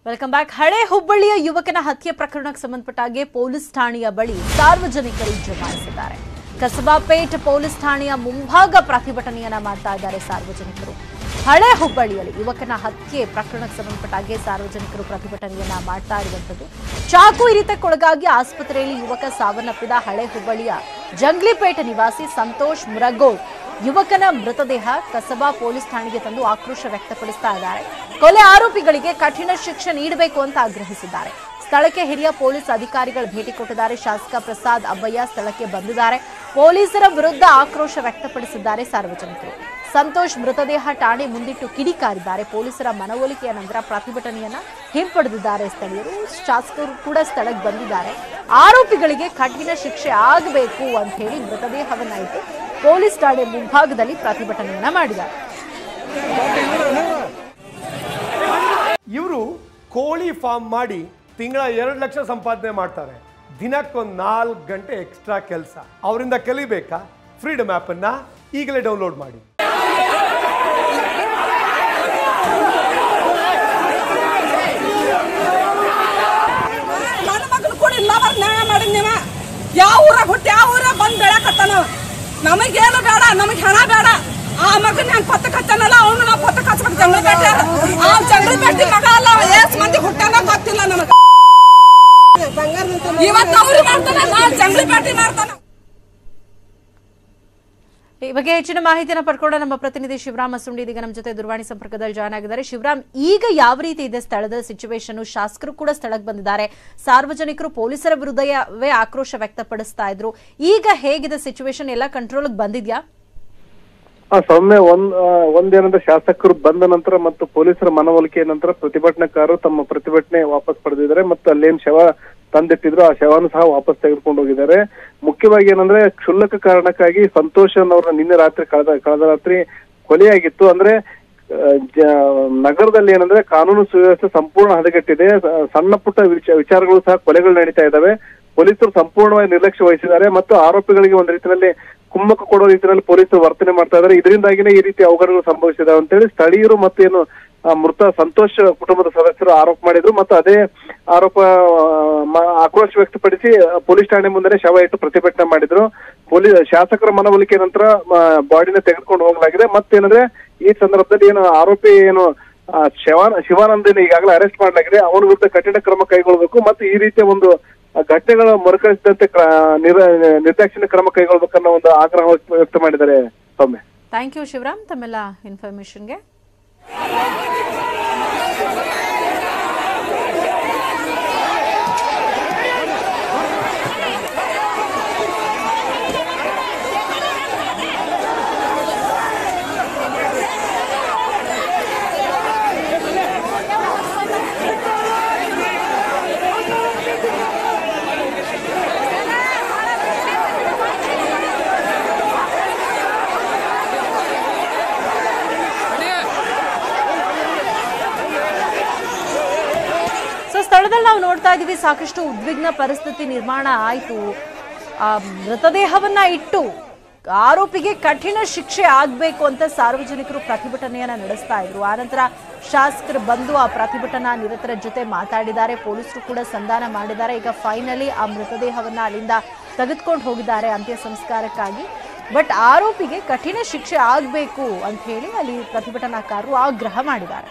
Welcome back. ಹಳೆ ಹುಬ್ಬಳ್ಳಿಯ ಯುವಕನ ಹತ್ಯೆ ಪ್ರಕರಣಕ್ಕೆ ಸಂಬಂಧಪಟ್ಟಾಗೆ ಪೊಲೀಸ್ ಠಾಣೆಯ ಬಳಿ ಸಾರ್ವಜನಿಕರು ಜಮಾಯಿಸಿದ್ದಾರೆ. ಕಸಬಾಪೇಟ್ ಪೊಲೀಸ್ ಠಾಣೆಯ ಮುಂಭಾಗ ಪ್ರತಿಭಟನೆಯನ್ನ ಮಾಡ್ತಾ ಇದ್ದಾರೆ ಸಾರ್ವಜನಿಕರು. ಹಳೆ ಹುಬ್ಬಳ್ಳಿಯಲ್ಲಿ ಯುವಕನ ಹತ್ಯೆ ಪ್ರಕರಣಕ್ಕೆ ಸಂಬಂಧಪಟ್ಟಾಗೆ ಸಾರ್ವಜನಿಕರು ಪ್ರತಿಭಟನೆಯನ್ನ ಮಾಡ್ತಾ ಇರುವಂತದ್ದು. ಚಾಕು ಇರಿತಕ್ಕೊಳಗಾಗಿ ಆಸ್ಪತ್ರೆಯಲ್ಲಿ ಯುವಕ ಸಾವನ್ನಪ್ಪಿದ ಹಳೆ ಹುಬ್ಬಳ್ಳಿಯ ಜಂಗ್ಲಿಪೇಟೆ ನಿವಾಸಿ ಸಂತೋಷ್ ಮುರಗೋಳ್ ಯುವಕನ ಮೃತದೇಹ ಕಸಬಾ ಪೊಲೀಸ್ ಠಾಣೆಗೆ ತಂದು ಆಕ್ರೋಶ ವ್ಯಕ್ತಪಡಿಸ್ತಾ ಇದ್ದಾರೆ. ಕೊಲೆ ಆರೋಪಿಗಳಿಗೆ ಕಠಿಣ ಶಿಕ್ಷೆ ನೀಡಬೇಕು ಅಂತ ಆಗ್ರಹಿಸಿದ್ದಾರೆ. ಸ್ಥಳಕ್ಕೆ ಹಿರಿಯ ಪೊಲೀಸ್ ಅಧಿಕಾರಿಗಳು ಭೇಟಿ ಕೊಟ್ಟಿದ್ದಾರೆ. ಶಾಸಕ ಪ್ರಸಾದ್ ಅಬ್ಬಯ್ಯ ಸ್ಥಳಕ್ಕೆ ಬಂದಿದ್ದಾರೆ. ಪೊಲೀಸರ ವಿರುದ್ಧ ಆಕ್ರೋಶ ವ್ಯಕ್ತಪಡಿಸಿದ್ದಾರೆ ಸಾರ್ವಜನಿಕರು. ಸಂತೋಷ್ ಮೃತದೇಹ ಠಾಣೆ ಮುಂದಿಟ್ಟು ಕಿಡಿಕಾರಿದ್ದಾರೆ. ಪೊಲೀಸರ ಮನವೊಲಿಕೆಯ ನಂತರ ಪ್ರತಿಭಟನೆಯನ್ನ ಹಿಂಪಡೆದಿದ್ದಾರೆ ಸ್ಥಳೀಯರು. ಶಾಸಕರು ಕೂಡ ಸ್ಥಳಕ್ಕೆ ಬಂದಿದ್ದಾರೆ. ಆರೋಪಿಗಳಿಗೆ ಕಠಿಣ ಶಿಕ್ಷೆ ಆಗಬೇಕು ಅಂತ ಹೇಳಿ ಮೃತದೇಹವನ್ನ ಇಟ್ಟು ಪೊಲೀಸ್ ಠಾಣೆ ಮುಂಭಾಗದಲ್ಲಿ ಪ್ರತಿಭಟನೆಯನ್ನ ಮಾಡಿದ್ದಾರೆ. ಇವರು ಕೋಳಿ ಫಾರ್ಮ್ ಮಾಡಿ ತಿಂಗಳ 2 ಲಕ್ಷ ಸಂಪಾದನೆ ಮಾಡ್ತಾರೆ. ದಿನಕ್ಕೊಂದು 4 ಗಂಟೆ ಎಕ್ಸ್ಟ್ರಾ ಕೆಲಸ. ಅವರಿಂದ ಕಲಿಬೇಕಾ? ಫ್ರೀಡಮ್ ಆ್ಯಪ್ ಅನ್ನ ಈಗಲೇ ಡೌನ್ಲೋಡ್ ಮಾಡಿ. ಯಾವ ಊರಾಗ ಹುಟ್ಟಿ ಯಾವ ಊರಾಗ ಬಂದ್ ಬೆಳಕತ್ತಾನ. ನಮಗೇನು ಬೇಡ, ನಮಗ್ ಹಣ ಬೇಡ. ಆ ಮಗನ್ ನಾನು ಪತ್ತ ಕತ್ತಾನಲ್ಲ, ಅವನು ನಾವು ಪತ್ತ ಕಚ್ಬೇಕು. ಜಂಗ್ಲಿಪೇಟೆ ಆ ಜಂಗ್ಲಿಪೇಟೆ ಮಗ ಅಲ್ಲ, ಎಷ್ಟು ಮಂದಿ ಹುಟ್ಟಾನ ಗೊತ್ತಿಲ್ಲ ನಮಗ. ಇವತ್ತು ಅವ್ರು ಮಾಡ್ತಾನೆ, ನಾಳೆ ಜಂಗ್ಲಿಪೇಟೆ ಮಾಡ್ತಾನ. ಈ ಬಗ್ಗೆ ಹೆಚ್ಚಿನ ಮಾಹಿತಿಯನ್ನು ಪಡ್ಕೊಂಡ ನಮ್ಮ ಪ್ರತಿನಿಧಿ ಶಿವರಾಮ್ ಅಸುಂಡಿ ಇದೀಗ ನಮ್ಮ ಜೊತೆ ದೂರವಾಣಿ ಸಂಪರ್ಕದಲ್ಲಿ ಜಾಯ್ನ್ ಆಗಿದ್ದಾರೆ. ಶಿವರಾಮ್, ಈಗ ಯಾವ ರೀತಿ ಇದೆ ಸ್ಥಳದ ಸಿಚುವೇಶನ್? ಶಾಸಕರು ಕೂಡ ಸ್ಥಳಕ್ಕೆ ಬಂದಿದ್ದಾರೆ. ಸಾರ್ವಜನಿಕರು ಪೊಲೀಸರ ವಿರುದ್ಧವೇ ಆಕ್ರೋಶ ವ್ಯಕ್ತಪಡಿಸ್ತಾ ಇದ್ರು. ಈಗ ಹೇಗಿದೆ ಸಿಚುವೇಶನ್? ಎಲ್ಲ ಕಂಟ್ರೋಲ್ಗೆ ಬಂದಿದ್ಯಾ? ಸೌಮ್ಯ, ಒಂದೇನಂದ್ರೆ ಶಾಸಕರು ಬಂದ ನಂತರ ಮತ್ತು ಪೊಲೀಸರ ಮನವೊಲಿಕೆಯ ನಂತರ ಪ್ರತಿಭಟನಾಕಾರರು ತಮ್ಮ ಪ್ರತಿಭಟನೆ ವಾಪಸ್ ಪಡೆದಿದ್ದಾರೆ ಮತ್ತು ಅಲ್ಲೇನ್ ಶವ ತಂದಿಟ್ಟಿದ್ರು ಆ ಶವವನ್ನು ಸಹ ವಾಪಸ್ ತೆಗೆದುಕೊಂಡು ಹೋಗಿದ್ದಾರೆ. ಮುಖ್ಯವಾಗಿ ಏನಂದ್ರೆ ಕ್ಷುಲ್ಲಕ ಕಾರಣಕ್ಕಾಗಿ ಸಂತೋಷ್ ಅವ್ರನ್ನ ನಿನ್ನೆ ರಾತ್ರಿ ಕಳೆದ ರಾತ್ರಿ ಕೊಲೆಯಾಗಿತ್ತು. ಅಂದ್ರೆ ನಗರದಲ್ಲಿ ಏನಂದ್ರೆ ಕಾನೂನು ಸುವ್ಯವಸ್ಥೆ ಸಂಪೂರ್ಣ ಹದಗೆಟ್ಟಿದೆ. ಸಣ್ಣ ಪುಟ್ಟ ವಿಚಾರಗಳು ಸಹ ಕೊಲೆಗಳು ನಡೀತಾ ಇದ್ದಾವೆ. ಪೊಲೀಸರು ಸಂಪೂರ್ಣವಾಗಿ ನಿರ್ಲಕ್ಷ್ಯ ವಹಿಸಿದ್ದಾರೆ ಮತ್ತು ಆರೋಪಿಗಳಿಗೆ ಒಂದು ರೀತಿಯಲ್ಲಿ ಕುಮ್ಮಕ್ಕು ಕೊಡೋ ರೀತಿಯಲ್ಲಿ ಪೊಲೀಸರು ವರ್ತನೆ ಮಾಡ್ತಾ ಇದ್ದಾರೆ. ಇದರಿಂದಾಗಿನೇ ಈ ರೀತಿ ಅವಘಡಗಳು ಸಂಭವಿಸಿದಾವೆ ಅಂತೇಳಿ ಸ್ಥಳೀಯರು ಮತ್ತು ಏನು ಮೃತ ಸಂತೋಷ್ ಕುಟುಂಬದ ಸದಸ್ಯರು ಆರೋಪ ಮಾಡಿದ್ರು ಮತ್ತು ಅದೇ ಆರೋಪ ಆಕ್ರೋಶ ವ್ಯಕ್ತಪಡಿಸಿ ಪೊಲೀಸ್ ಠಾಣೆ ಮುಂದೆ ಶವ ಇಟ್ಟು ಪ್ರತಿಭಟನೆ ಮಾಡಿದ್ರು. ಶಾಸಕರ ಮನವೊಲಿಕೆ ನಂತರ ಬಾಡಿನ ತೆಗೆದುಕೊಂಡು ಹೋಗಲಾಗಿದೆ. ಮತ್ತೇನಂದ್ರೆ ಈ ಸಂದರ್ಭದಲ್ಲಿ ಏನು ಆರೋಪಿ ಏನು ಶಿವಾನಂದನ ಈಗಾಗಲೇ ಅರೆಸ್ಟ್ ಮಾಡಲಾಗಿದೆ. ಅವನ ವಿರುದ್ಧ ಕಠಿಣ ಕ್ರಮ ಕೈಗೊಳ್ಳಬೇಕು ಮತ್ತು ಈ ರೀತಿಯ ಒಂದು ಘಟನೆಗಳು ಮರುಕಳಿಸಿದಂತೆ ನಿರ್ದಾಕ್ಷಿಣ್ಯ ಕ್ರಮ ಕೈಗೊಳ್ಳಬೇಕನ್ನೋ ಒಂದು ಆಗ್ರಹ ವ್ಯಕ್ತ ಮಾಡಿದ್ದಾರೆ. ಸೌಮ್ಯ, ಥ್ಯಾಂಕ್ ಯು ಶಿವರಾಮ್ ತಮ್ಮೆಲ್ಲ ಇನ್ಫಾರ್ಮೇಶನ್ಗೆ. ಸ್ಥಳದಲ್ಲಿ ನಾವು ನೋಡ್ತಾ ಇದೀವಿ, ಸಾಕಷ್ಟು ಉದ್ವಿಗ್ನ ಪರಿಸ್ಥಿತಿ ನಿರ್ಮಾಣ ಆಯಿತು. ಮೃತದೇಹವನ್ನ ಇಟ್ಟು ಆರೋಪಿಗೆ ಕಠಿಣ ಶಿಕ್ಷೆ ಆಗಬೇಕು ಅಂತ ಸಾರ್ವಜನಿಕರು ಪ್ರತಿಭಟನೆಯನ್ನ ನಡೆಸ್ತಾ ಇದ್ರು. ಆನಂತರ ಶಾಸಕರು ಬಂದು ಆ ಪ್ರತಿಭಟನಾ ನಿರತರ ಜೊತೆ ಮಾತಾಡಿದ್ದಾರೆ. ಪೊಲೀಸರು ಕೂಡ ಸಂಧಾನ ಮಾಡಿದ್ದಾರೆ. ಈಗ ಫೈನಲಿ ಆ ಮೃತದೇಹವನ್ನ ಅಲ್ಲಿಂದ ತೆಗೆದುಕೊಂಡು ಹೋಗಿದ್ದಾರೆ ಅಂತ್ಯ ಸಂಸ್ಕಾರಕ್ಕಾಗಿ. ಬಟ್ ಆರೋಪಿಗೆ ಕಠಿಣ ಶಿಕ್ಷೆ ಆಗಬೇಕು ಅಂತ ಹೇಳಿ ಅಲ್ಲಿ ಪ್ರತಿಭಟನಾಕಾರರು ಆಗ್ರಹ ಮಾಡಿದ್ದಾರೆ.